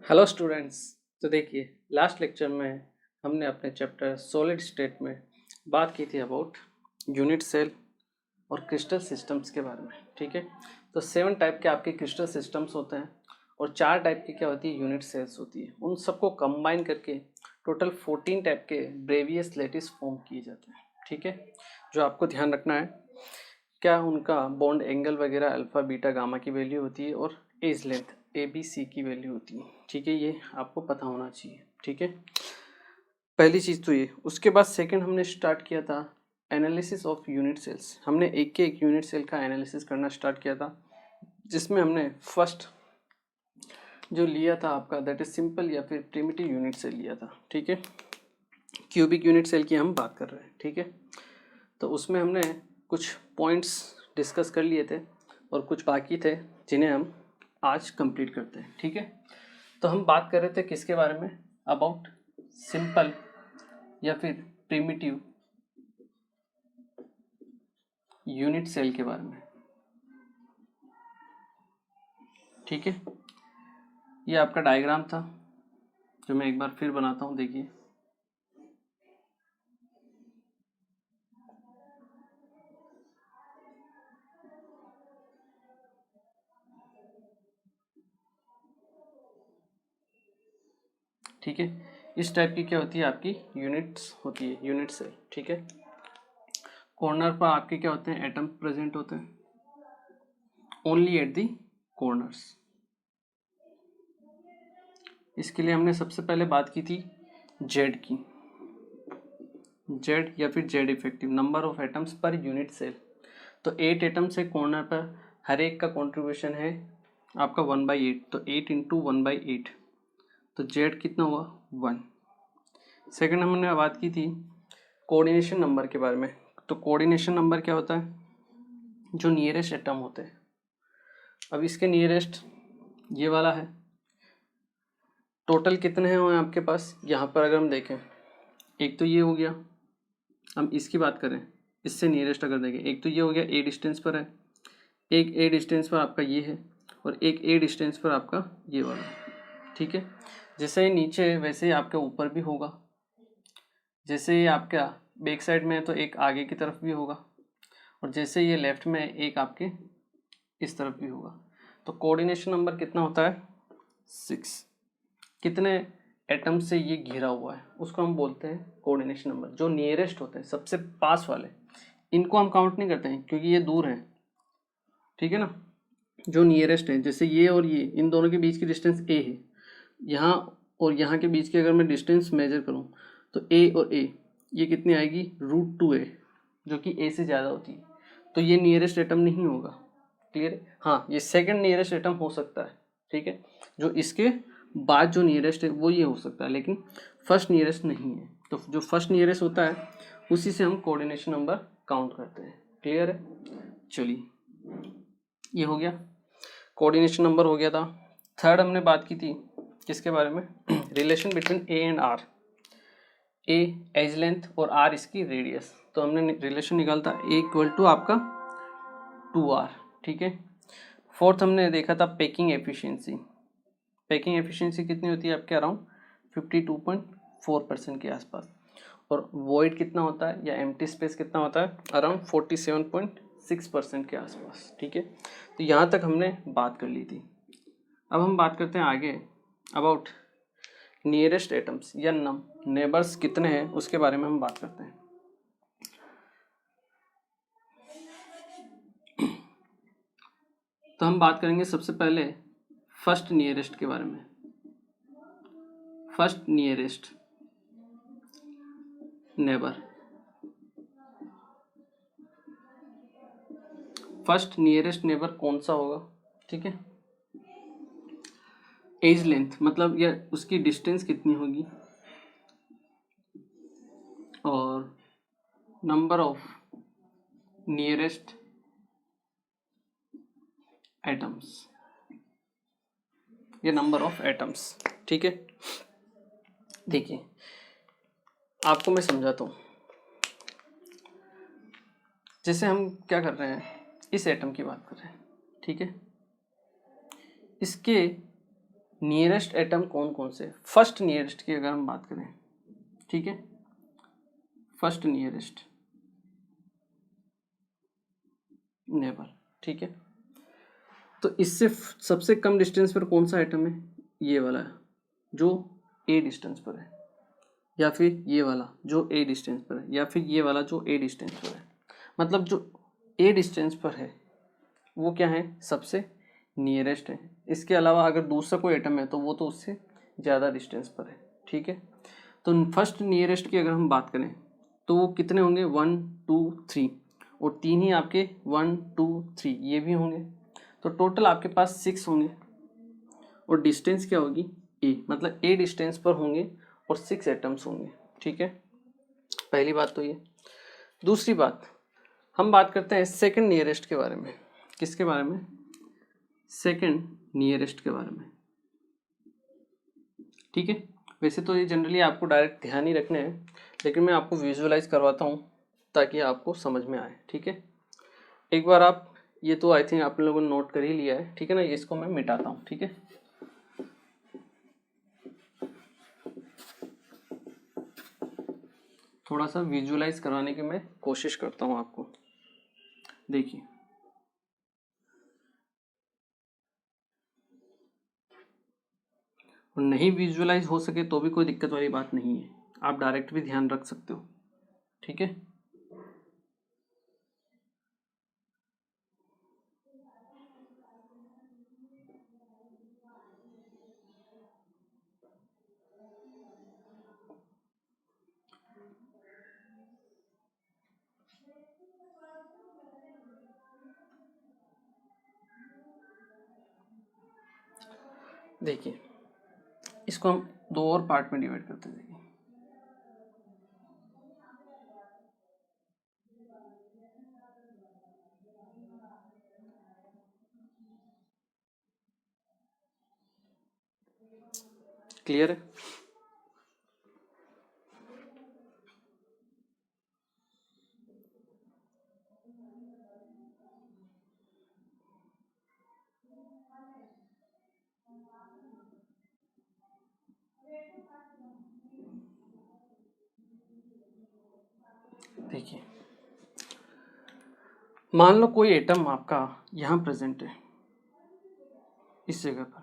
Hello students. तो देखिए, last lecture में हमने अपने चैप्टर सॉलिड स्टेट में बात की थी अबाउट यूनिट सेल और क्रिस्टल सिस्टम्स के बारे में। ठीक है, तो 7 टाइप के आपके क्रिस्टल सिस्टम्स होते हैं और 4 टाइप की क्या होती है, यूनिट सेल्स होती है। उन सबको कंबाइन करके टोटल 14 टाइप के ब्रेवियस लेटिस फॉर्म किए जाते हैं। ठीक है, जो आपको ध्यान रखना है, क्या उनका बॉन्ड एंगल वगैरह अल्फ़ा बीटा गामा की वैल्यू होती है और edge length A B C की वैल्यू होती है। ठीक है, ये आपको पता होना चाहिए। ठीक है, पहली चीज़ तो ये। उसके बाद सेकंड हमने स्टार्ट किया था एनालिसिस ऑफ यूनिट सेल्स। हमने एक के एक यूनिट सेल का एनालिसिस करना स्टार्ट किया था, जिसमें हमने फर्स्ट जो लिया था आपका, दैट इज सिंपल या फिर प्रिमिटिव यूनिट सेल लिया था। ठीक है, क्यूबिक यूनिट सेल की हम बात कर रहे हैं। ठीक है, तो उसमें हमने कुछ पॉइंट्स डिस्कस कर लिए थे और कुछ बाकी थे जिन्हें हम आज कंप्लीट करते हैं। ठीक है, तो हम बात कर रहे थे किसके बारे में, अबाउट सिंपल या फिर प्रिमिटिव यूनिट सेल के बारे में। ठीक है, ये आपका डायग्राम था जो मैं एक बार फिर बनाता हूँ, देखिए। ठीक है, इस टाइप की क्या होती है, आपकी यूनिट्स होती है, यूनिट सेल। ठीक है, कॉर्नर पर आपके क्या होते हैं, एटम प्रेजेंट होते हैं, ओनली एट दी कॉर्नर्स। इसके लिए हमने सबसे पहले बात की थी जेड की, जेड या फिर Z effective, number of atoms per unit cell. तो 8 एटम्स है कॉर्नर पर, हर एक का कॉन्ट्रीब्यूशन है आपका 1/8, तो 8 इंटू 1/8, तो जेड कितना हुआ 1। सेकंड हमने बात की थी कोऑर्डिनेशन नंबर के बारे में। तो कोऑर्डिनेशन नंबर क्या होता है, जो नियरेस्ट एटम होते हैं। अब इसके नियरेस्ट ये वाला है, टोटल कितने हैं आपके पास यहाँ पर अगर हम देखें, एक तो ये हो गया, हम इसकी बात करें, इससे नियरेस्ट अगर देखें, एक तो ये हो गया ए डिस्टेंस पर है, एक ए डिस्टेंस पर आपका ये है, और एक ए डिस्टेंस पर आपका ये वाला। ठीक है, जैसे नीचे वैसे ही आपके ऊपर भी होगा, जैसे ये आपका बैक साइड में है तो एक आगे की तरफ भी होगा, और जैसे ये लेफ्ट में एक आपके इस तरफ भी होगा। तो कोऑर्डिनेशन नंबर कितना होता है 6। कितने एटम से ये घिरा हुआ है उसको हम बोलते हैं कोऑर्डिनेशन नंबर। जो नियरेस्ट होते हैं, सबसे पास वाले, इनको हम काउंट नहीं करते हैं क्योंकि ये दूर हैं। ठीक है ना, जो नियरेस्ट है, जैसे ये और ये, इन दोनों के बीच की डिस्टेंस ए है, यहाँ और यहाँ के बीच की अगर मैं डिस्टेंस मेजर करूँ तो ए और ए ये कितनी आएगी √2a, जो कि ए से ज़्यादा होती है, तो ये नियरेस्ट एटम नहीं होगा। क्लियर है? हाँ, ये सेकंड नियरेस्ट एटम हो सकता है। ठीक है, जो इसके बाद जो नियरेस्ट है वो ये हो सकता है, लेकिन फर्स्ट नियरेस्ट नहीं है। तो जो फर्स्ट नियरेस्ट होता है उसी से हम कोऑर्डिनेशन नंबर काउंट करते हैं। क्लियर है? चलिए, ये हो गया, कोऑर्डिनेशन नंबर हो गया था। थर्ड हमने बात की थी किसके बारे में, relation between A and R. A edge length और आर इसकी रेडियस, तो हमने रिलेशन निकालता ए इक्वल टू आपका 2r। ठीक है, फोर्थ हमने देखा था पैकिंग एफिशिएंसी। पैकिंग एफिशिएंसी कितनी होती है आपके, अराउंड 52.4% के आसपास, और वॉइड कितना होता है या एम्प्टी स्पेस कितना होता है, अराउंड 47.6% के आसपास। ठीक है, तो यहाँ तक हमने बात कर ली थी। अब हम बात करते हैं आगे अबाउट नियरेस्ट एटम्स या नेबर्स कितने हैं उसके बारे में हम बात करते हैं। तो हम बात करेंगे सबसे पहले फर्स्ट नियरेस्ट के बारे में। First nearest neighbour, first nearest neighbour कौन सा होगा। ठीक है, एज लेंथ मतलब या उसकी डिस्टेंस कितनी होगी, और नंबर ऑफ नियरेस्ट एटम्स, ये नंबर ऑफ एटम्स। ठीक है, देखिए आपको मैं समझाता हूँ। जैसे हम क्या कर रहे हैं, इस एटम की बात कर रहे हैं। ठीक है, इसके नियरेस्ट एटम कौन कौन से, फर्स्ट नियरेस्ट की अगर हम बात करें, ठीक है, फर्स्ट नियरेस्ट नेबर, ठीक है। तो इससे सबसे कम डिस्टेंस पर कौन सा एटम है, ये वाला है जो ए डिस्टेंस पर है, या फिर ये वाला जो ए डिस्टेंस पर है, या फिर ये वाला जो ए डिस्टेंस पर है। मतलब जो ए डिस्टेंस पर है वो क्या है, सबसे नियरेस्ट है। इसके अलावा अगर दूसरा कोई एटम है तो वो तो उससे ज़्यादा डिस्टेंस पर है, ठीक है। तो फर्स्ट नियरेस्ट की अगर हम बात करें तो वो कितने होंगे, 1 2 3, और 3 ही आपके 1 2 3 ये भी होंगे, तो टोटल आपके पास 6 होंगे। और डिस्टेंस क्या होगी, ए, मतलब ए डिस्टेंस पर होंगे और 6 एटम्स होंगे, ठीक है। पहली बात तो ये। दूसरी बात, हम बात करते हैं सेकंड नियरेस्ट के बारे में। किसके बारे में, सेकंड नियरेस्ट के बारे में, ठीक है। वैसे तो ये जनरली आपको डायरेक्ट ध्यान ही रखने हैं, लेकिन मैं आपको विजुअलाइज करवाता हूँ ताकि आपको समझ में आए, ठीक है। एक बार आप, ये तो आई थिंक आप लोगों ने नोट कर ही लिया है, ठीक है ना, इसको मैं मिटाता हूँ, ठीक है। थोड़ा सा विजुअलाइज करवाने की मैं कोशिश करता हूँ आपको। देखिए, और नहीं विजुअलाइज हो सके तो भी कोई दिक्कत वाली बात नहीं है, आप डायरेक्ट भी ध्यान रख सकते हो, ठीक है। देखिए, इसको हम दो और पार्ट में डिवाइड करते हैं। देखिए, क्लियर है। देखिए, मान लो कोई एटम आपका यहाँ प्रेजेंट है इस जगह पर,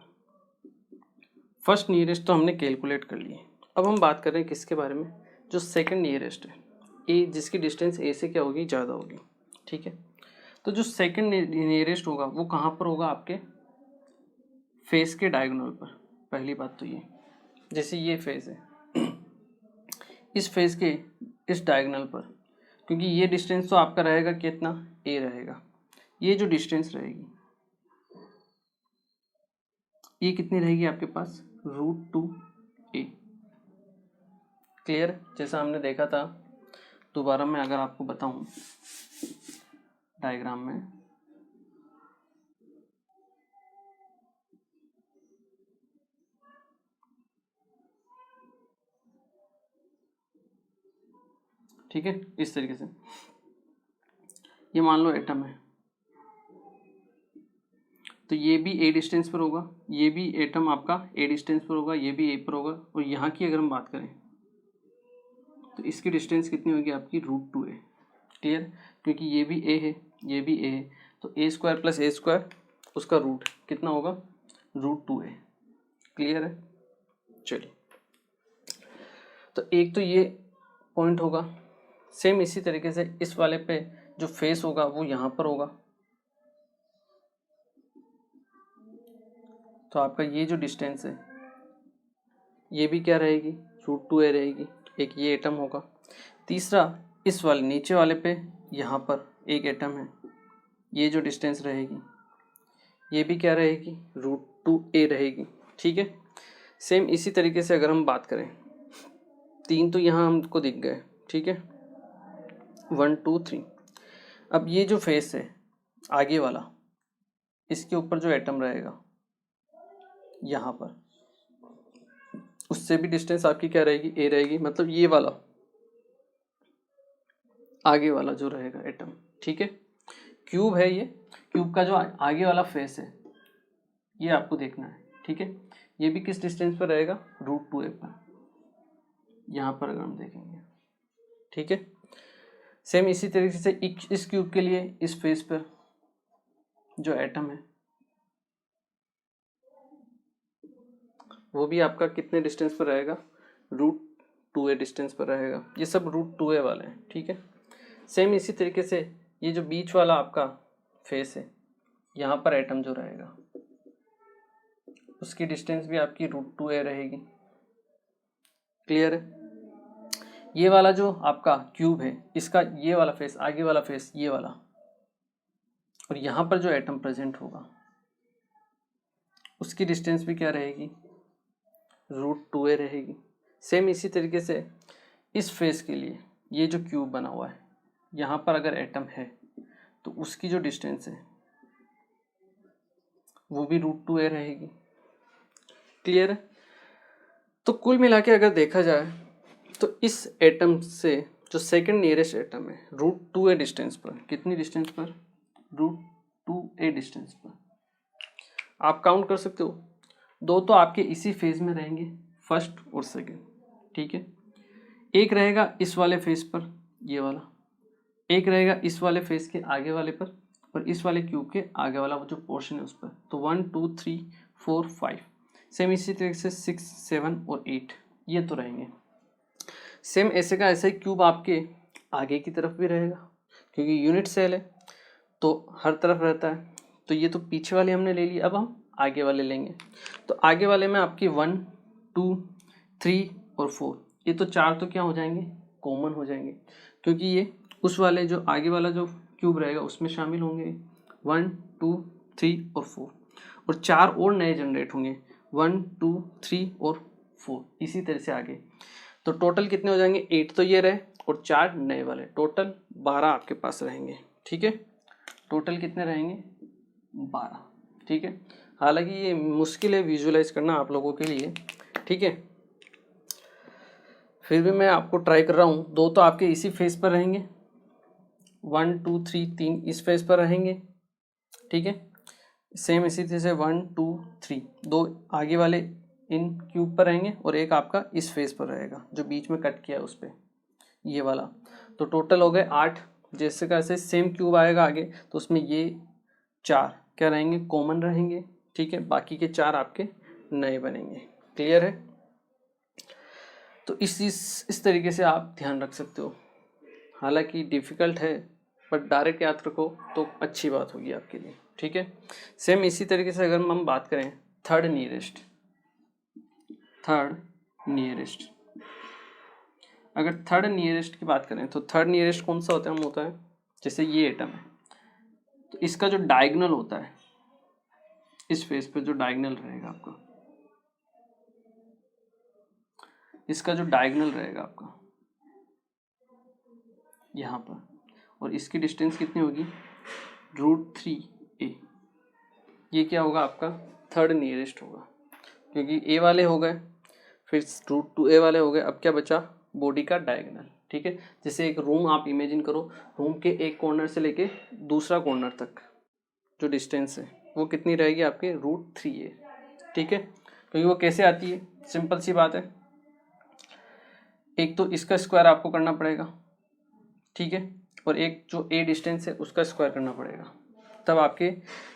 फर्स्ट नियरेस्ट तो हमने कैलकुलेट कर लिए। अब हम बात कर रहे हैं किसके बारे में, जो सेकंड नियरेस्ट है, ए, जिसकी डिस्टेंस ए से क्या होगी, ज़्यादा होगी, ठीक है। तो जो सेकंड नियरेस्ट होगा वो कहाँ पर होगा, आपके फेस के डायगोनल पर। पहली बात तो ये, जैसे ये फेस है, इस फेस के इस डायगोनल पर, क्योंकि ये डिस्टेंस तो आपका रहेगा कितना, ए रहेगा, ये जो डिस्टेंस रहेगी ये कितनी रहेगी आपके पास, √2a। क्लियर, जैसा हमने देखा था। दोबारा मैं अगर आपको बताऊं डायग्राम में, ठीक है, इस तरीके से ये मान लो एटम है, तो ये भी ए डिस्टेंस पर होगा, ये भी एटम आपका ए डिस्टेंस पर होगा, ये भी ए पर होगा, और यहाँ की अगर हम बात करें तो इसकी डिस्टेंस कितनी होगी आपकी, √2a। क्लियर, क्योंकि ये भी ए है, ये भी ए है, तो a² + a² उसका रूट कितना होगा, √2a। क्लियर है। चलिए, तो एक तो ये पॉइंट होगा। सेम इसी तरीके से इस वाले पे जो फेस होगा वो यहाँ पर होगा, तो आपका ये जो डिस्टेंस है ये भी क्या रहेगी, √2a रहेगी। एक ये एटम होगा। तीसरा, इस वाले नीचे वाले पे यहाँ पर एक एटम है, ये जो डिस्टेंस रहेगी ये भी क्या रहेगी, √2a रहेगी, ठीक है। सेम इसी तरीके से अगर हम बात करें, 3 तो यहाँ हमको दिख गए, ठीक है, 1 2 3। अब ये जो फेस है आगे वाला, इसके ऊपर जो एटम रहेगा यहाँ पर, उससे भी डिस्टेंस आपकी क्या रहेगी, ए रहेगी। मतलब ये वाला आगे वाला जो रहेगा एटम, ठीक है, क्यूब है ये, क्यूब का जो आगे वाला फेस है ये आपको देखना है, ठीक है। ये भी किस डिस्टेंस पर रहेगा, √2a पर, यहाँ पर अगर हम देखेंगे, ठीक है। सेम इसी तरीके से इस क्यूब के लिए इस फेस पर जो एटम है वो भी आपका कितने डिस्टेंस पर रहेगा, √2a डिस्टेंस पर रहेगा। ये सब √2a वाले हैं, ठीक है। सेम इसी तरीके से ये जो बीच वाला आपका फेस है, यहाँ पर एटम जो रहेगा उसकी डिस्टेंस भी आपकी √2a रहेगी। क्लियर है। ये वाला जो आपका क्यूब है, इसका ये वाला फेस, आगे वाला फेस ये वाला, और यहाँ पर जो एटम प्रेजेंट होगा उसकी डिस्टेंस भी क्या रहेगी, √2a रहेगी। सेम इसी तरीके से इस फेस के लिए ये जो क्यूब बना हुआ है, यहाँ पर अगर एटम है तो उसकी जो डिस्टेंस है वो भी √2a रहेगी। क्लियर है। तो कुल मिला के अगर देखा जाए तो इस एटम से जो सेकंड नियरेस्ट एटम है √2a डिस्टेंस पर, कितनी डिस्टेंस पर, √2a डिस्टेंस पर, आप काउंट कर सकते हो। दो तो आपके इसी फेज में रहेंगे, फर्स्ट और सेकंड, ठीक है। एक रहेगा इस वाले फेज पर, ये वाला, एक रहेगा इस वाले फेज के आगे वाले पर, और इस वाले क्यूब के आगे वाला वो जो पोर्शन है उस पर। तो 1 2 3 4 5, सेम इसी तरीके से 6 7 और 8 ये तो रहेंगे। सेम ऐसे का ऐसा ही क्यूब आपके आगे की तरफ भी रहेगा, क्योंकि यूनिट सेल है तो हर तरफ रहता है। तो ये तो पीछे वाले हमने ले लिए, अब हम आगे वाले लेंगे। तो आगे वाले में आपकी 1 2 3 और 4, ये तो चार तो क्या हो जाएंगे, कॉमन हो जाएंगे, क्योंकि ये उस वाले जो आगे वाला जो क्यूब रहेगा उसमें शामिल होंगे। 1 2 3 और 4, और चार और नए जनरेट होंगे, 1 2 3 और 4, इसी तरह से आगे। तो टोटल कितने हो जाएंगे, 8 तो ये रहे और 4 नए वाले, टोटल 12 आपके पास रहेंगे, ठीक है। टोटल कितने रहेंगे, 12, ठीक है। हालांकि ये मुश्किल है विजुलाइज करना आप लोगों के लिए, ठीक है, फिर भी मैं आपको ट्राई कर रहा हूँ। दो तो आपके इसी फेस पर रहेंगे, 1 2 3 3 इस फेस पर रहेंगे, ठीक है। सेम इसी तरह से 1 2 3 दो आगे वाले इन क्यूब पर रहेंगे और एक आपका इस फेस पर रहेगा जो बीच में कट किया है उस पर, ये वाला। तो टोटल हो गए 8। जैसे कैसे सेम क्यूब आएगा आगे तो उसमें ये 4 क्या रहेंगे, कॉमन रहेंगे, ठीक है। बाकी के 4 आपके नए बनेंगे। क्लियर है। तो इस तरीके से आप ध्यान रख सकते हो। हालांकि डिफ़िकल्ट है बट डायरेक्ट याद रखो तो अच्छी बात होगी आपके लिए, ठीक है। सेम इसी तरीके से अगर हम बात करें थर्ड नियरेस्ट, अगर थर्ड नियरेस्ट की बात करें तो थर्ड नियरेस्ट कौन सा होता है, जैसे ये एटम है तो इसका जो डायगोनल होता है, इस फेस पे जो डायगोनल रहेगा आपका, इसका जो डायगोनल रहेगा आपका यहाँ पर, और इसकी डिस्टेंस कितनी होगी, √3a। ये क्या होगा आपका थर्ड नियरेस्ट होगा, क्योंकि ए वाले हो गए, फिर √2a वाले हो गए, अब क्या बचा, बॉडी का डायगोनल, ठीक है। जैसे एक रूम आप इमेजिन करो, रूम के एक कॉर्नर से लेके दूसरा कॉर्नर तक जो डिस्टेंस है वो कितनी रहेगी आपके, √3a, ठीक है। क्योंकि वो कैसे आती है, सिंपल सी बात है, एक तो इसका स्क्वायर आपको करना पड़ेगा, ठीक है, और एक जो a डिस्टेंस है उसका स्क्वायर करना पड़ेगा, तब आपके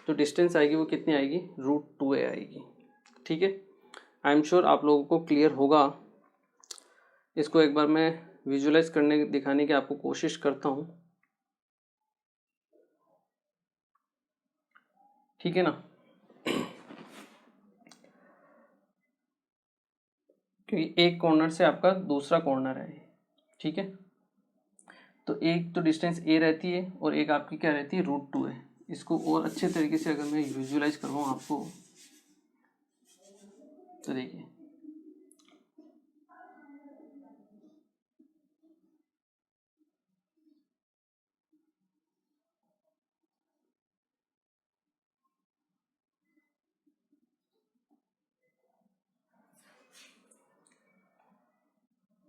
जो डिस्टेंस आएगी वो कितनी आएगी, √2a आएगी, ठीक है। आई एम श्योर आप लोगों को क्लियर होगा। इसको एक बार मैं विजुलाइज करने दिखाने की आपको कोशिश करता हूँ, ठीक है ना। क्योंकि एक कॉर्नर से आपका दूसरा कॉर्नर है, ठीक है। तो एक तो डिस्टेंस a रहती है और एक आपकी क्या रहती है, √2 है। इसको और अच्छे तरीके से अगर मैं विजुलाइज करवाऊँ आपको तो देखिए,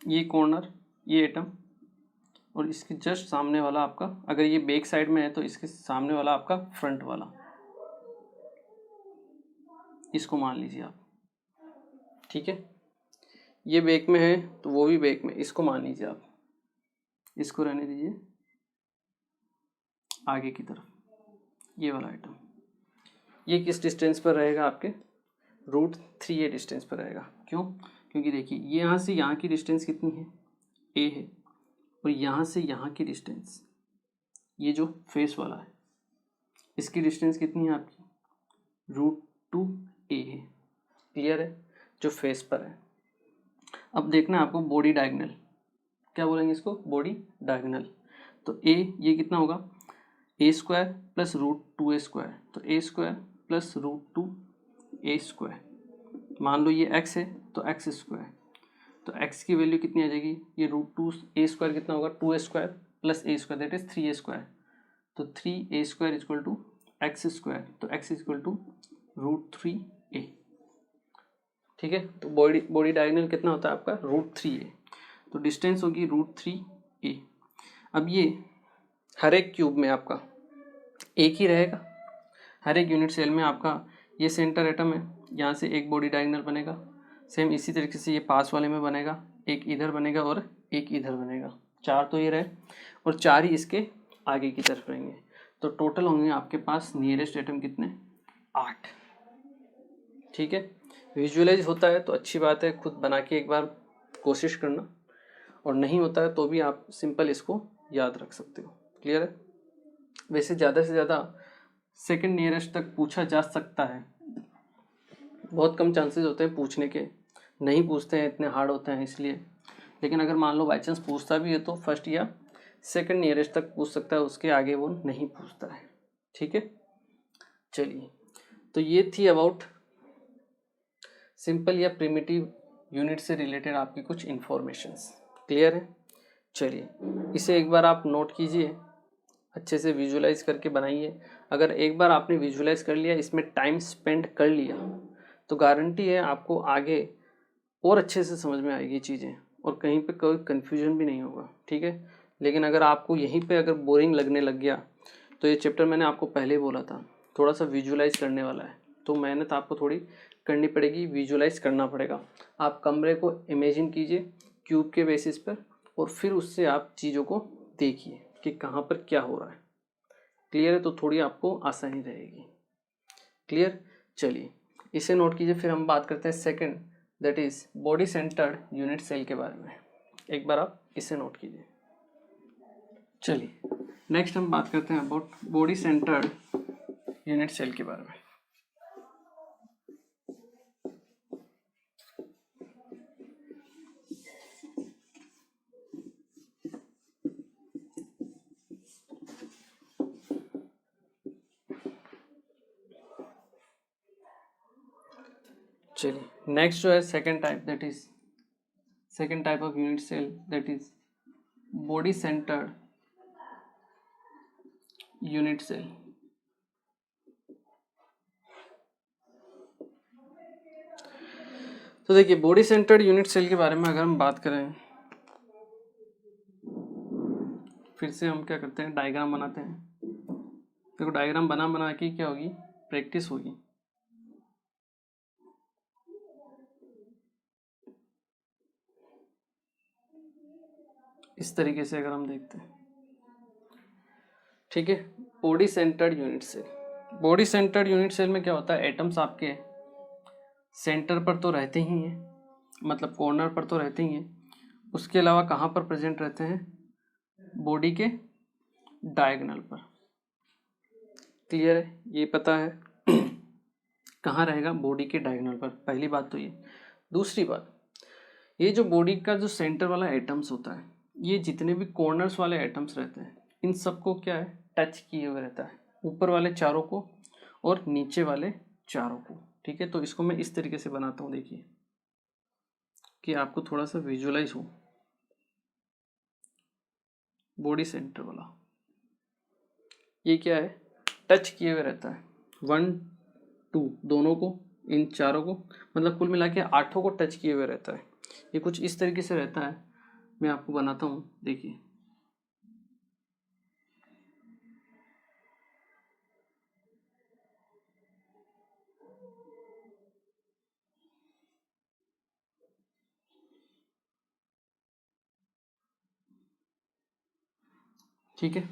ये कॉर्नर, ये एटम, और इसके जस्ट सामने वाला आपका, अगर ये बैक साइड में है तो इसके सामने वाला आपका फ्रंट वाला, इसको मान लीजिए आप, ठीक है, ये बैक में है तो वो भी बैक में, इसको मान लीजिए आप, इसको रहने दीजिए आगे की तरफ, ये वाला आइटम। ये किस डिस्टेंस पर रहेगा आपके, √3a डिस्टेंस पर रहेगा। क्यों, क्योंकि देखिए ये यहाँ से यहाँ की डिस्टेंस कितनी है, a है, और यहाँ से यहाँ की डिस्टेंस, ये जो फेस वाला है, इसकी डिस्टेंस कितनी है आपकी, √2a है। क्लियर है, जो फेस पर है। अब देखना है आपको बॉडी डायगोनल, क्या बोलेंगे इसको, बॉडी डायगोनल। तो a ये कितना होगा, a² प्लस √2a², तो a² प्लस √2a²। मान लो ये x है तो x², तो x की वैल्यू कितनी आ जाएगी, ये √2a² कितना होगा, 2a² plus a², that is 3a², तो 3a² इक्वल टू x², तो x इक्वल टू √3a। ठीक है, तो बॉडी डायगोनल कितना होता है आपका, √3a, तो डिस्टेंस होगी √3a। अब ये हर एक क्यूब में आपका एक ही रहेगा, हर एक यूनिट सेल में आपका ये सेंटर एटम है, यहाँ से एक बॉडी डायगोनल बनेगा, सेम इसी तरीके से ये पास वाले में बनेगा, एक इधर बनेगा और एक इधर बनेगा, 4 तो ये रहे, और 4 ही इसके आगे की तरफ रहेंगे। तो टोटल होंगे आपके पास नियरेस्ट एटम कितने, 8। ठीक है, विजुअलाइज होता है तो अच्छी बात है, खुद बना के एक बार कोशिश करना, और नहीं होता है तो भी आप सिंपल इसको याद रख सकते हो। क्लियर है, वैसे ज़्यादा से ज़्यादा सेकंड नियरेस्ट तक पूछा जा सकता है, बहुत कम चांसेस होते हैं पूछने के, नहीं पूछते हैं, इतने हार्ड होते हैं इसलिए। लेकिन अगर मान लो बाई चांस पूछता भी है तो फर्स्ट या सेकंड नियरेस्ट तक पूछ सकता है, उसके आगे वो नहीं पूछता है। ठीक है, चलिए, तो ये थी अबाउट सिंपल या प्रिमिटिव यूनिट से रिलेटेड आपकी कुछ इंफॉर्मेशंस। क्लियर है, चलिए इसे एक बार आप नोट कीजिए, अच्छे से विजुलाइज करके बनाइए। अगर एक बार आपने विजुलाइज कर लिया, इसमें टाइम स्पेंड कर लिया, तो गारंटी है आपको आगे और अच्छे से समझ में आएगी चीज़ें, और कहीं पे कोई कन्फ्यूजन भी नहीं होगा। ठीक है, लेकिन अगर आपको यहीं पे अगर बोरिंग लगने लग गया, तो ये चैप्टर मैंने आपको पहले ही बोला था थोड़ा सा विजुलाइज करने वाला है, तो मेहनत आपको थोड़ी करनी पड़ेगी, विजुलाइज करना पड़ेगा। आप कमरे को इमेजिन कीजिए क्यूब के बेसिस पर, और फिर उससे आप चीज़ों को देखिए कि कहाँ पर क्या हो रहा है। क्लियर है, तो थोड़ी आपको आसानी रहेगी। क्लियर, चलिए इसे नोट कीजिए। फिर हम बात करते हैं second, that is body centred unit cell के बारे में। एक बार आप इसे नोट कीजिए। चलिए नेक्स्ट हम बात करते हैं about body centred unit cell के बारे में। चलिए नेक्स्ट जो है second type, that is second type of unit cell, that is body centred unit cell. तो देखिए बॉडी सेंटर्ड यूनिट सेल के बारे में अगर हम बात करें, फिर से हम क्या करते हैं, डायग्राम बनाते हैं। देखो डायग्राम बना बना के क्या होगी, प्रैक्टिस होगी। इस तरीके से अगर हम देखते हैं, ठीक है, body centred unit cell. Body centred unit cell में क्या होता है, एटम्स आपके सेंटर पर तो रहते ही हैं, मतलब कॉर्नर पर तो रहते ही हैं, उसके अलावा कहाँ पर प्रेजेंट रहते हैं, बॉडी के डायगोनल पर। क्लियर है, ये पता है कहाँ रहेगा, बॉडी के डायगोनल पर। पहली बात तो ये। दूसरी बात, ये जो बॉडी का जो सेंटर वाला एटम्स होता है, ये जितने भी कॉर्नर्स वाले एटम्स रहते हैं, इन सबको क्या है, टच किए हुए रहता है, ऊपर वाले चारों को और नीचे वाले चारों को। ठीक है, तो इसको मैं इस तरीके से बनाता हूँ, देखिए कि आपको थोड़ा सा विजुअलाइज हो। बॉडी सेंटर वाला ये क्या है, टच किए हुए रहता है, 1 2 दोनों को, इन चारों को, मतलब कुल मिला के 8 को टच किए हुए रहता है। ये कुछ इस तरीके से रहता है, मैं आपको बनाता हूँ, देखिए ठीक है,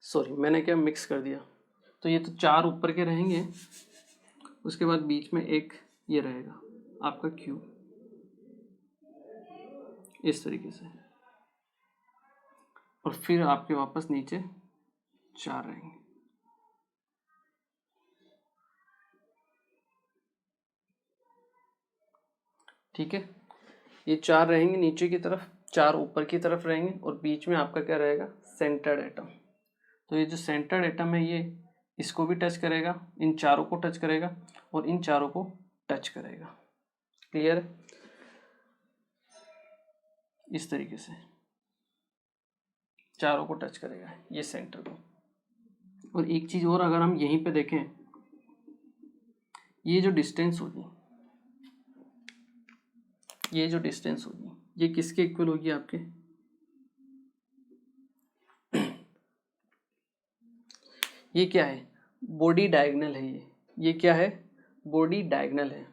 सॉरी मैंने क्या मिक्स कर दिया। तो ये तो 4 ऊपर के रहेंगे, उसके बाद बीच में एक ये रहेगा आपका Q, इस तरीके से, और फिर आपके वापस नीचे 4 रहेंगे। ठीक है, ये 4 रहेंगे नीचे की तरफ, 4 ऊपर की तरफ रहेंगे, और बीच में आपका क्या रहेगा, सेंटर्ड एटम। तो ये जो सेंटर्ड एटम है ये इसको भी टच करेगा, इन चारों को टच करेगा, और इन चारों को टच करेगा। क्लियर है? इस तरीके से चारों को टच करेगा ये सेंटर को। और एक चीज और, अगर हम यहीं पे देखें, ये जो डिस्टेंस होगी, ये जो डिस्टेंस होगी, ये किसके इक्वल होगी आपके, ये क्या है, बॉडी डायगोनल है। ये क्या है, बॉडी डायगोनल है।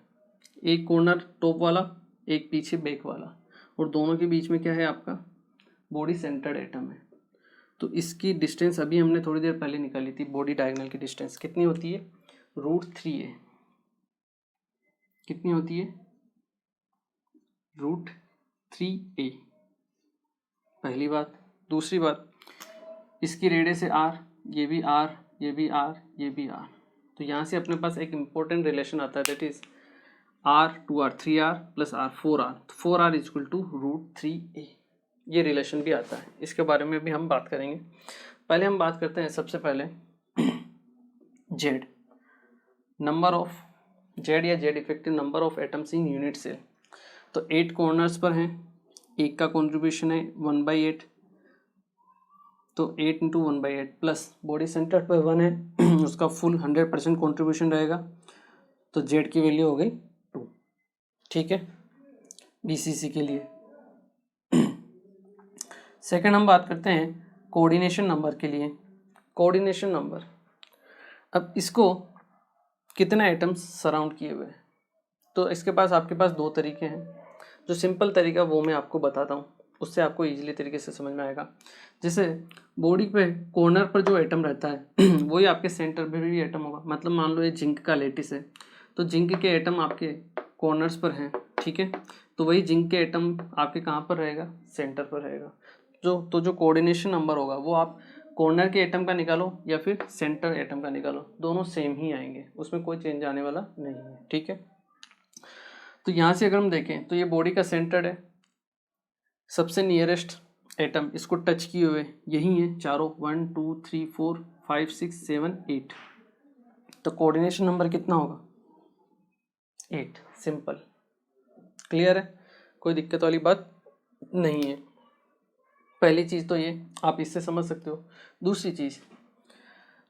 एक कॉर्नर टॉप वाला, एक पीछे बैक वाला, और दोनों के बीच में क्या है आपका, बॉडी सेंटर्ड एटम है। तो इसकी डिस्टेंस अभी हमने थोड़ी देर पहले निकाली थी, बॉडी डायगोनल की डिस्टेंस कितनी होती है, √3 है। कितनी होती है, √3a। पहली बात। दूसरी बात, इसकी रेडियस है r, ये भी r, ये भी r, ये भी r। तो यहाँ से अपने पास एक इंपॉर्टेंट रिलेशन आता है, that is r 2r 3r plus r 4r, तो 4r इक्वल टू √3a। ये रिलेशन भी आता है, इसके बारे में भी हम बात करेंगे। पहले हम बात करते हैं सबसे पहले z, नंबर ऑफ z या z effective number of atoms in unit cell. तो 8 कॉर्नर्स पर हैं, एक का कॉन्ट्रीब्यूशन है 1/8, तो 8 × 1/8 प्लस बॉडी सेंटर पर 1 है उसका फुल 100% कॉन्ट्रीब्यूशन रहेगा, तो z की वैल्यू हो गई 2। ठीक है, BCC के लिए। सेकंड हम बात करते हैं कोऑर्डिनेशन नंबर के लिए। कोऑर्डिनेशन नंबर, अब इसको कितने आइटम्स सराउंड किए हुए हैं, तो इसके पास आपके पास 2 तरीके हैं। जो सिंपल तरीका वो मैं आपको बताता हूँ, उससे आपको इजीली तरीके से समझ में आएगा। जैसे बॉडी पे कॉर्नर पर जो एटम रहता है वही आपके सेंटर पे भी एटम होगा। मतलब मान लो ये जिंक का लेटिस है, तो जिंक के एटम आपके कॉर्नर्स पर हैं, ठीक है, तो वही जिंक के एटम आपके कहाँ पर रहेगा, सेंटर पर रहेगा। जो कोऑर्डिनेशन नंबर होगा वो आप कॉर्नर के एटम का निकालो या फिर सेंटर एटम का निकालो, दोनों सेम ही आएंगे, उसमें कोई चेंज आने वाला नहीं है। ठीक है, तो यहाँ से अगर हम देखें तो ये बॉडी का सेंटर है, सबसे नियरेस्ट एटम इसको टच किए हुए यही है चारों, 1 2 3 4 5 6 7 8। तो कोऑर्डिनेशन नंबर कितना होगा, 8। सिंपल, क्लियर है, कोई दिक्कत वाली बात नहीं है। पहली चीज़ तो ये आप इससे समझ सकते हो। दूसरी चीज़,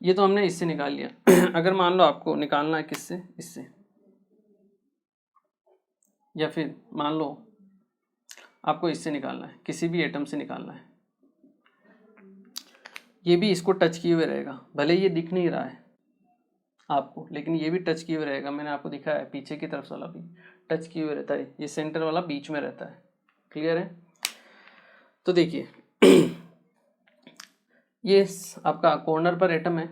ये तो हमने इससे निकाल लिया अगर मान लो आपको निकालना है किससे, इससे, या फिर मान लो आपको इससे निकालना है, किसी भी एटम से निकालना है, ये भी इसको टच किए हुए रहेगा, भले ये दिख नहीं रहा है आपको, लेकिन ये भी टच किए हुए रहेगा। मैंने आपको दिखाया है, पीछे की तरफ वाला भी टच किए हुए रहता है, ये सेंटर वाला बीच में रहता है। क्लियर है? तो देखिए ये आपका कॉर्नर पर एटम है,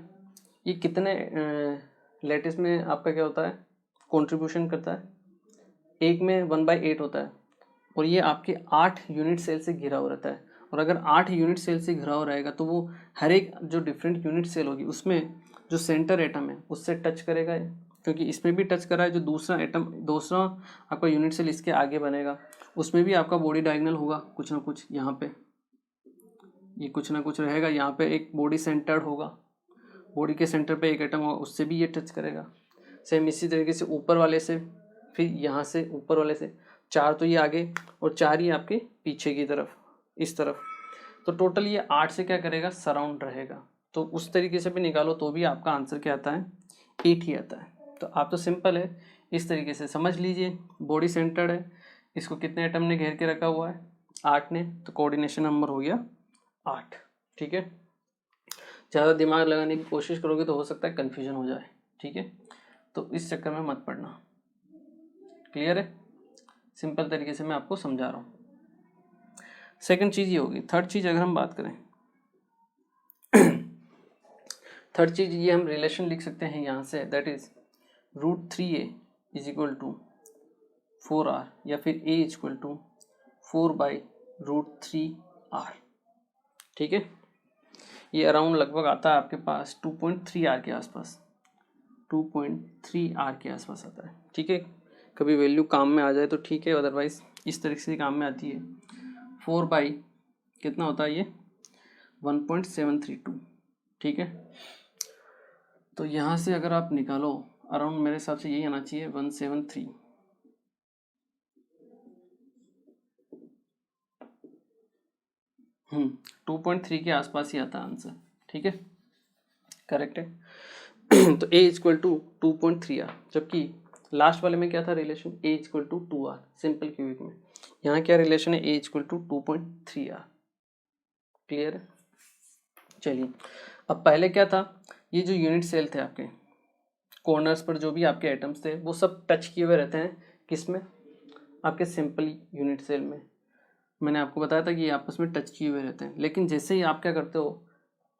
ये कितने लेटिस में आपका क्या होता है, कंट्रीब्यूशन करता है, एक में 1/8 होता है, और ये आपके 8 यूनिट सेल से घिरा हुआ रहता है। और अगर 8 यूनिट सेल से घिरा हुआ रहेगा तो वो हर एक जो डिफरेंट यूनिट सेल होगी उसमें जो सेंटर एटम है उससे टच करेगा, क्योंकि इसमें भी टच करा है। जो दूसरा एटम, दूसरा आपका यूनिट सेल इसके आगे बनेगा, उसमें भी आपका बॉडी डायगोनल होगा कुछ ना कुछ, यहाँ पे ये कुछ ना कुछ रहेगा, यहाँ पे एक बॉडी सेंटर्ड होगा, बॉडी के सेंटर पे एक एटम होगा, उससे भी ये टच करेगा। सेम इसी तरीके से ऊपर वाले से, फिर यहाँ से ऊपर वाले से, 4 तो ये आगे और 4 ही आपके पीछे की तरफ, इस तरफ। तो टोटल ये 8 से क्या करेगा, सराउंड रहेगा। तो उस तरीके से भी निकालो तो भी आपका आंसर क्या आता है, 8 ही आता है। तो आप तो सिंपल है, इस तरीके से समझ लीजिए। बॉडी सेंटर्ड है, इसको कितने एटम ने घेर के रखा हुआ है, 8 ने, तो कोऑर्डिनेशन नंबर हो गया 8। ठीक है, ज़्यादा दिमाग लगाने की कोशिश करोगे तो हो सकता है कन्फ्यूजन हो जाए। ठीक है, तो इस चक्कर में मत पड़ना। क्लियर है? सिंपल तरीके से मैं आपको समझा रहा हूँ। सेकंड चीज़ ये होगी। थर्ड चीज़ अगर हम बात करें, थर्ड चीज़ ये हम रिलेशन लिख सकते हैं यहाँ से, that is √3a is equal to 4r, या फिर a is equal to 4/√3r। ठीक है, ये अराउंड लगभग आता है आपके पास 2.3r के आसपास, 2.3r के आसपास आता है। ठीक है, कभी वैल्यू काम में आ जाए तो ठीक है, अदरवाइज इस तरीके से काम में आती है। 4 बाई कितना होता है ये 1.732। ठीक है, तो यहाँ से अगर आप निकालो अराउंड मेरे हिसाब से यही आना चाहिए 173। 2.3 के आसपास ही आता है आंसर। ठीक है, करेक्ट है। तो a इक्वल टू 2.3r, जबकि लास्ट वाले में क्या था relation, a equal to 2r simple cubic में। यहाँ क्या रिलेशन है, a equal to 2.3r। Clear है। चलिए, अब पहले क्या था, ये जो यूनिट सेल थे आपके कॉर्नर्स पर जो भी आपके आइटम्स थे वो सब टच किए हुए रहते हैं, किसमें, आपके सिंपल यूनिट सेल में। मैंने आपको बताया था कि ये आपस में टच किए हुए रहते हैं, लेकिन जैसे ही आप क्या करते हो,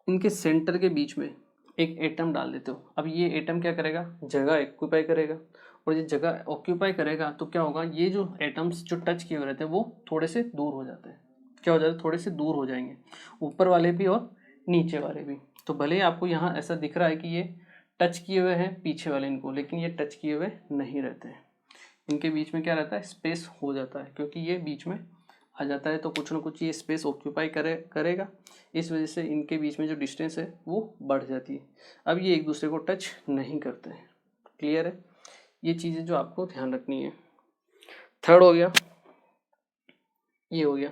इनके सेंटर के बीच में एक एटम डाल देते हो। अब ये एटम क्या करेगा, जगह ऑक्यूपाई करेगा, और ये जगह ऑक्यूपाई करेगा तो क्या होगा, ये जो एटम्स जो टच किए हुए रहते हैं वो थोड़े से दूर हो जाते हैं। क्या हो जाता है, थोड़े से दूर हो जाएंगे, ऊपर वाले भी और नीचे वाले भी। तो भले ही आपको यहाँ ऐसा दिख रहा है कि ये टच किए हुए हैं पीछे वाले इनको, लेकिन ये टच किए हुए नहीं रहते हैं। इनके बीच में क्या रहता है, स्पेस हो जाता है, क्योंकि ये बीच में आ जाता है तो कुछ ना कुछ ये स्पेस ऑक्यूपाई करेगा। इस वजह से इनके बीच में जो डिस्टेंस है वो बढ़ जाती है। अब ये एक दूसरे को टच नहीं करते हैं। क्लियर है, ये चीज़ें जो आपको ध्यान रखनी है। थर्ड हो गया, ये हो गया।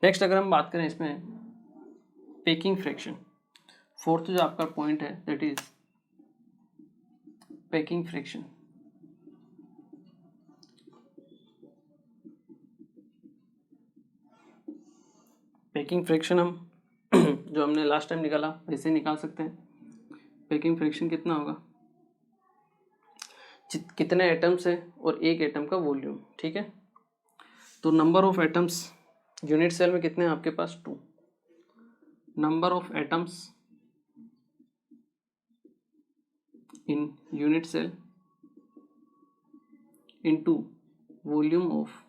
नेक्स्ट अगर हम बात करें इसमें पैकिंग फ्रैक्शन, फोर्थ जो आपका पॉइंट है that is packing fraction. Packing fraction हम जो हमने लास्ट टाइम निकाला वैसे निकाल सकते हैं। पैकिंग फ्रैक्शन कितना होगा, कितने एटम्स है और एक एटम का वॉल्यूम। ठीक है, तो number of atoms unit cell में कितने हैं आपके पास, 2। Number of atoms in unit cell into volume of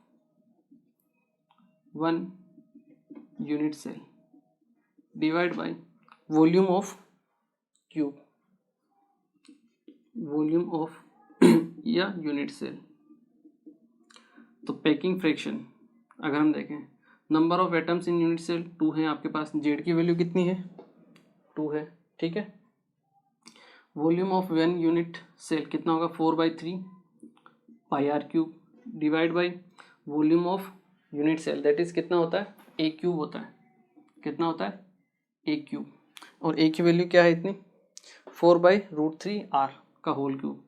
1 unit cell divide by volume of cube, volume of या यूनिट सेल। तो पैकिंग फ्रैक्शन अगर हम देखें, number of atoms in unit cell 2 है आपके पास, जेड की वैल्यू कितनी है, 2 है। ठीक है, वॉल्यूम ऑफ 1 यूनिट सेल कितना होगा, 4/3 pi r cube divide by volume of unit cell that is कितना होता है, ए क्यूब होता है। कितना होता है, ए क्यूब, और ए की वैल्यू क्या है इतनी, 4/√3r का होल क्यूब,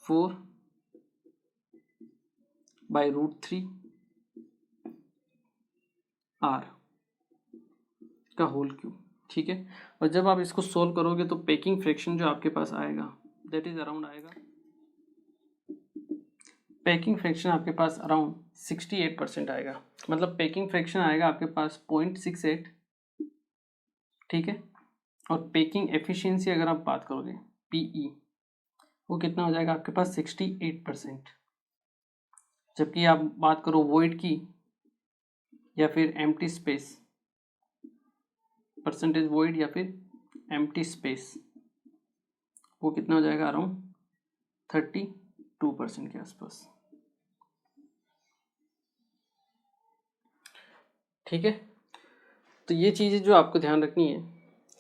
4/√3r का होल क्यूब। ठीक है, और जब आप इसको सोल्व करोगे तो पैकिंग फ्रैक्शन जो आपके पास आएगा दैट इज अराउंड आएगा, पैकिंग फ्रैक्शन आपके पास अराउंड 68% आएगा। मतलब पैकिंग फ्रैक्शन आएगा आपके पास 0.68। ठीक है, और पैकिंग एफिशिएंसी अगर आप बात करोगे पीई, वो कितना हो जाएगा आपके पास 68%। जबकि आप बात करो वॉइड की या फिर एम्प्टी स्पेस, परसेंटेज वॉइड या फिर एम्प्टी स्पेस, वो कितना हो जाएगा अराउंड 32% के आसपास। ठीक है, तो ये चीज़ें जो आपको ध्यान रखनी है।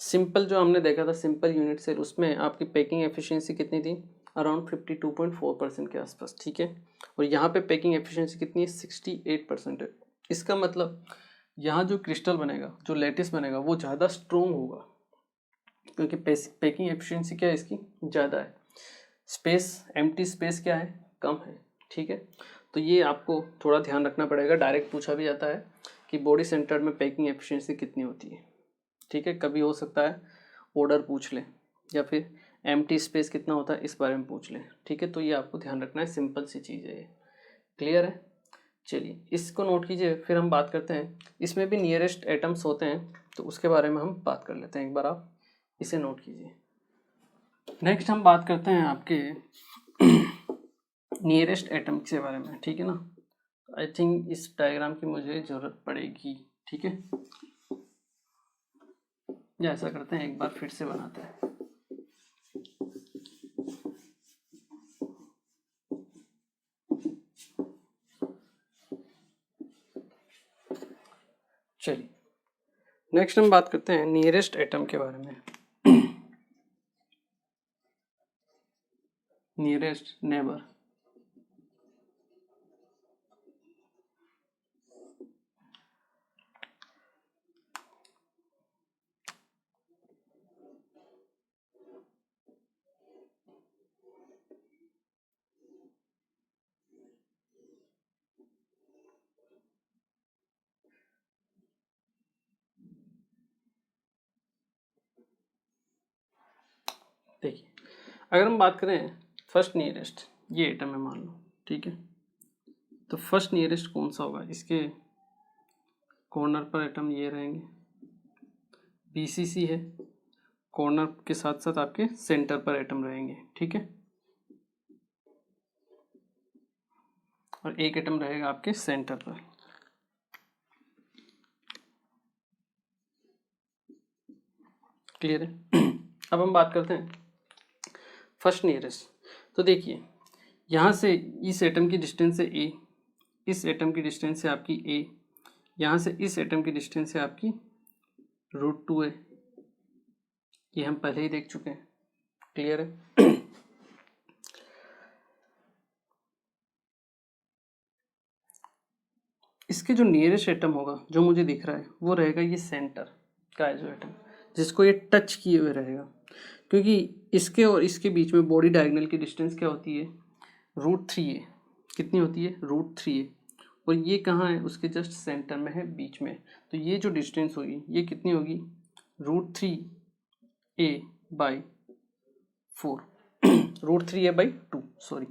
सिंपल जो हमने देखा था सिंपल यूनिट सेल, उसमें आपकी पैकिंग एफिशिएंसी कितनी थी, अराउंड 52.4% के आसपास। ठीक है, और यहाँ पे पैकिंग एफिशिएंसी कितनी है, 68% है। इसका मतलब यहाँ जो क्रिस्टल बनेगा, जो लैटिस बनेगा, वो ज़्यादा स्ट्रोंग होगा, क्योंकि पैकिंग एफिशिएंसी क्या है इसकी, ज़्यादा है। स्पेस, एम्प्टी स्पेस क्या है, कम है। ठीक है, तो ये आपको थोड़ा ध्यान रखना पड़ेगा। डायरेक्ट पूछा भी जाता है कि बॉडी सेंटर में पैकिंग एफिशिएंसी कितनी होती है। ठीक है, कभी हो सकता है ऑर्डर पूछ ले, या फिर एम्प्टी स्पेस कितना होता है इस बारे में पूछ ले। ठीक है, तो ये आपको ध्यान रखना है, सिंपल सी चीज़ है ये। क्लियर है, चलिए इसको नोट कीजिए। फिर हम बात करते हैं, इसमें भी नियरेस्ट एटम्स होते हैं तो उसके बारे में हम बात कर लेते हैं। एक बार आप इसे नोट कीजिए। नेक्स्ट हम बात करते हैं आपके नियरेस्ट एटम के बारे में, ठीक है ना। आई थिंक इस डायग्राम की मुझे ज़रूरत पड़ेगी, ठीक है। या ऐसा करते हैं, एक बार फिर से बनाते हैं। चलिए नेक्स्ट हम बात करते हैं नियरेस्ट एटम के बारे में। नियरेस्ट नेबर, देखिए अगर हम बात करें फर्स्ट नियरेस्ट, ये एटम है मान लो, ठीक है। तो फर्स्ट नियरेस्ट कौन सा होगा, इसके कॉर्नर पर एटम ये रहेंगे, बीसीसी है, कॉर्नर के साथ साथ आपके सेंटर पर एटम रहेंगे, ठीक है। और एक एटम रहेगा आपके सेंटर पर। क्लियर है। अब हम बात करते हैं फर्स्ट नियरेस्ट। तो देखिए यहाँ से इस एटम की डिस्टेंस है ए, इस एटम की डिस्टेंस है आपकी ए, यहाँ से इस एटम की डिस्टेंस है आपकी √2 है। ये हम पहले ही देख चुके हैं, क्लियर है। इसके जो नियरेस्ट एटम होगा जो मुझे दिख रहा है वो रहेगा ये सेंटर का है जो एटम, जिसको ये टच किए हुए रहेगा, क्योंकि इसके और इसके बीच में बॉडी डायगोनल की डिस्टेंस क्या होती है, √3 है। कितनी होती है, √3 है। और ये कहाँ है, उसके जस्ट सेंटर में है, बीच में। तो ये जो डिस्टेंस होगी ये कितनी होगी, √3a/4 √3a/2 sorry.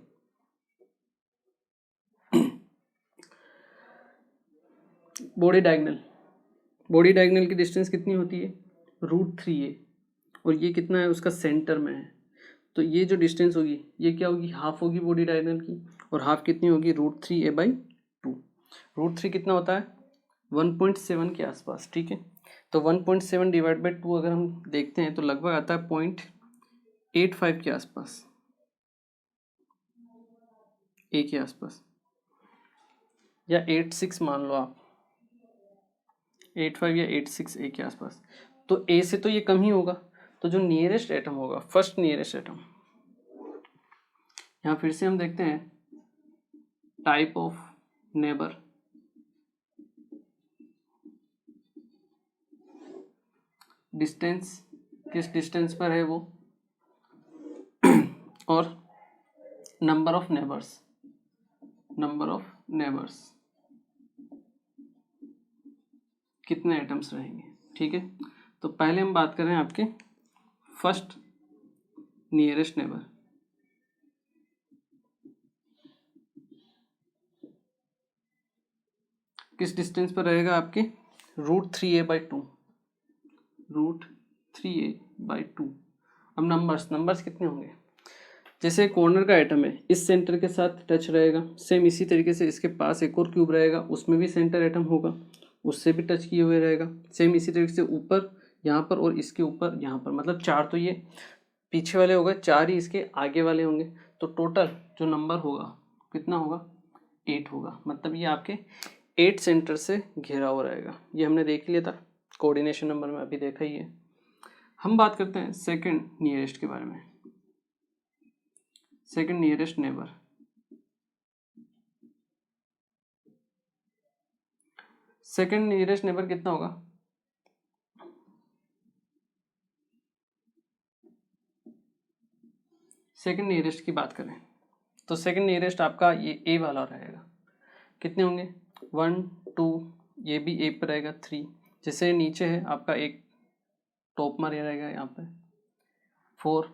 Body diagonal की डिस्टेंस कितनी होती है, √3a, और ये कितना है, उसका सेंटर में है। तो ये जो डिस्टेंस होगी ये क्या होगी, हाफ होगी बॉडी डायगोनल की, और हाफ कितनी होगी, √3a/2। √3 कितना होता है, 1.7 के आसपास, ठीक है। तो 1.7 डिवाइड बाई 2 अगर हम देखते हैं तो लगभग आता है 0.85 के आसपास, ए के आसपास, या 86 मान लो आप, 85 या 86 ए के आसपास। तो ए से तो ये कम ही होगा। तो जो नियरेस्ट एटम होगा, फर्स्ट नियरेस्ट एटम, यहाँ फिर से हम देखते हैं टाइप ऑफ नेबर, डिस्टेंस किस डिस्टेंस पर है वो, और नंबर ऑफ नेबर्स कितने एटम्स रहेंगे, ठीक है। तो पहले हम बात करें आपके फर्स्ट नियरेस्ट नेबर। किस डिस्टेंस पर रहेगा आपके, √3a/2 √3a/2। अब नंबर्स कितने होंगे, जैसे कॉर्नर का आइटम है, इस सेंटर के साथ टच रहेगा, सेम इसी तरीके से इसके पास एक और क्यूब रहेगा, उसमें भी सेंटर आइटम होगा, उससे भी टच किए हुए रहेगा, सेम इसी तरीके से ऊपर यहाँ पर, और इसके ऊपर यहाँ पर, मतलब 4 तो ये पीछे वाले होगा, 4 ही इसके आगे वाले होंगे। तो टोटल जो नंबर होगा कितना होगा, 8 होगा। मतलब ये आपके 8 सेंटर से घिरा हुआ रहेगा। ये हमने देख लिया था कोऑर्डिनेशन नंबर में, अभी देखा ही है। हम बात करते हैं सेकंड नियरेस्ट के बारे में, second nearest neighbour. Second nearest neighbour कितना होगा, सेकंड नियरेस्ट की बात करें तो सेकंड नियरेस्ट आपका ये ए वाला रहेगा। कितने होंगे, 1 2, ये भी ए पर रहेगा, 3, जैसे नीचे है आपका एक टॉप में रहेगा यहाँ पे, 4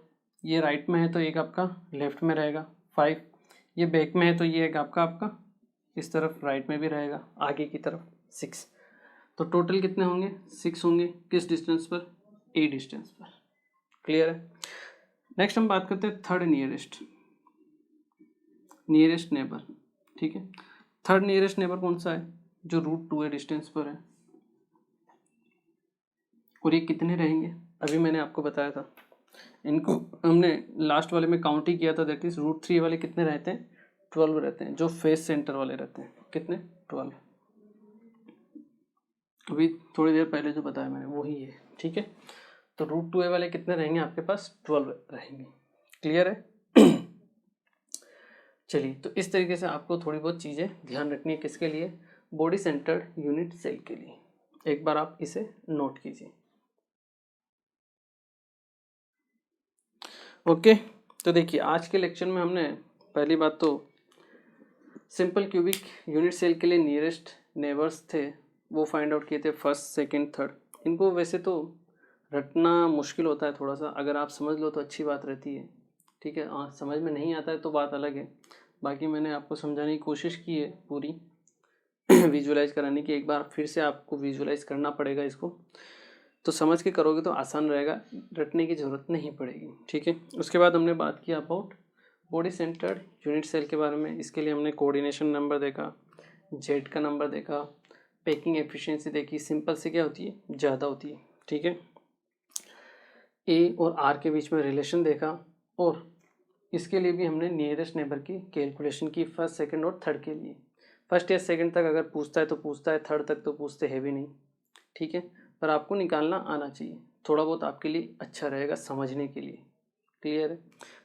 ये राइट में है तो एक आपका लेफ्ट में रहेगा, 5 ये बैक में है तो ये एक आपका इस तरफ राइट में भी रहेगा, आगे की तरफ 6। तो टोटल कितने होंगे, 6 होंगे। किस डिस्टेंस पर, ए डिस्टेंस पर, क्लियर है। नेक्स्ट हम बात करते हैं थर्ड नियरेस्ट नेबर। ठीक है, थर्ड नियरेस्ट नेबर कौन सा है? जो √2 है डिस्टेंस पर है। और ये कितने रहेंगे? अभी मैंने आपको बताया था, इनको हमने लास्ट वाले में काउंट ही किया था, दैट इज √3 वाले कितने रहते हैं? 12 रहते हैं, जो फेस सेंटर वाले रहते हैं। कितने? 12। अभी थोड़ी देर पहले जो बताया मैंने वही है। ठीक है, तो √2a वाले कितने रहेंगे आपके पास? 12 रहेंगे। क्लियर है? चलिए, तो इस तरीके से आपको थोड़ी बहुत चीज़ें ध्यान रखनी है। किसके लिए? बॉडी सेंटर्ड यूनिट सेल के लिए। एक बार आप इसे नोट कीजिए। ओके, तो देखिए आज के लेक्चर में हमने पहली बात तो सिंपल क्यूबिक यूनिट सेल के लिए नियरेस्ट नेबर्स थे वो फाइंड आउट किए थे, फर्स्ट, सेकंड, थर्ड। इनको वैसे तो रटना मुश्किल होता है थोड़ा सा, अगर आप समझ लो तो अच्छी बात रहती है। ठीक है, हाँ, समझ में नहीं आता है तो बात अलग है। बाकी मैंने आपको समझाने की कोशिश की है पूरी विजुअलाइज कराने की। एक बार फिर से आपको विजुअलाइज करना पड़ेगा इसको, तो समझ के करोगे तो आसान रहेगा, रटने की ज़रूरत नहीं पड़ेगी। ठीक है, उसके बाद हमने बात की about body centred unit cell के बारे में। इसके लिए हमने कोऑर्डिनेशन नंबर देखा, जेड का नंबर देखा, पैकिंग एफिशिएंसी देखी। सिंपल से क्या होती है? ज़्यादा होती है। ठीक है, ए और आर के बीच में रिलेशन देखा, और इसके लिए भी हमने नियरेस्ट नेबर की कैलकुलेशन की, फर्स्ट, सेकंड और थर्ड के लिए। फर्स्ट या सेकंड तक अगर पूछता है तो पूछता है, थर्ड तक तो पूछते है भी नहीं। ठीक है, पर आपको निकालना आना चाहिए, थोड़ा बहुत आपके लिए अच्छा रहेगा समझने के लिए। क्लियर है?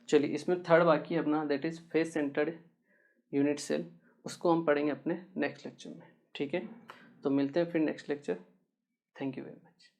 चलिए, इसमें थर्ड बाकी है अपना, that is face centred unit cell. उसको हम पढ़ेंगे अपने नेक्स्ट लेक्चर में। ठीक है, तो मिलते हैं फिर next lecture. Thank you very much.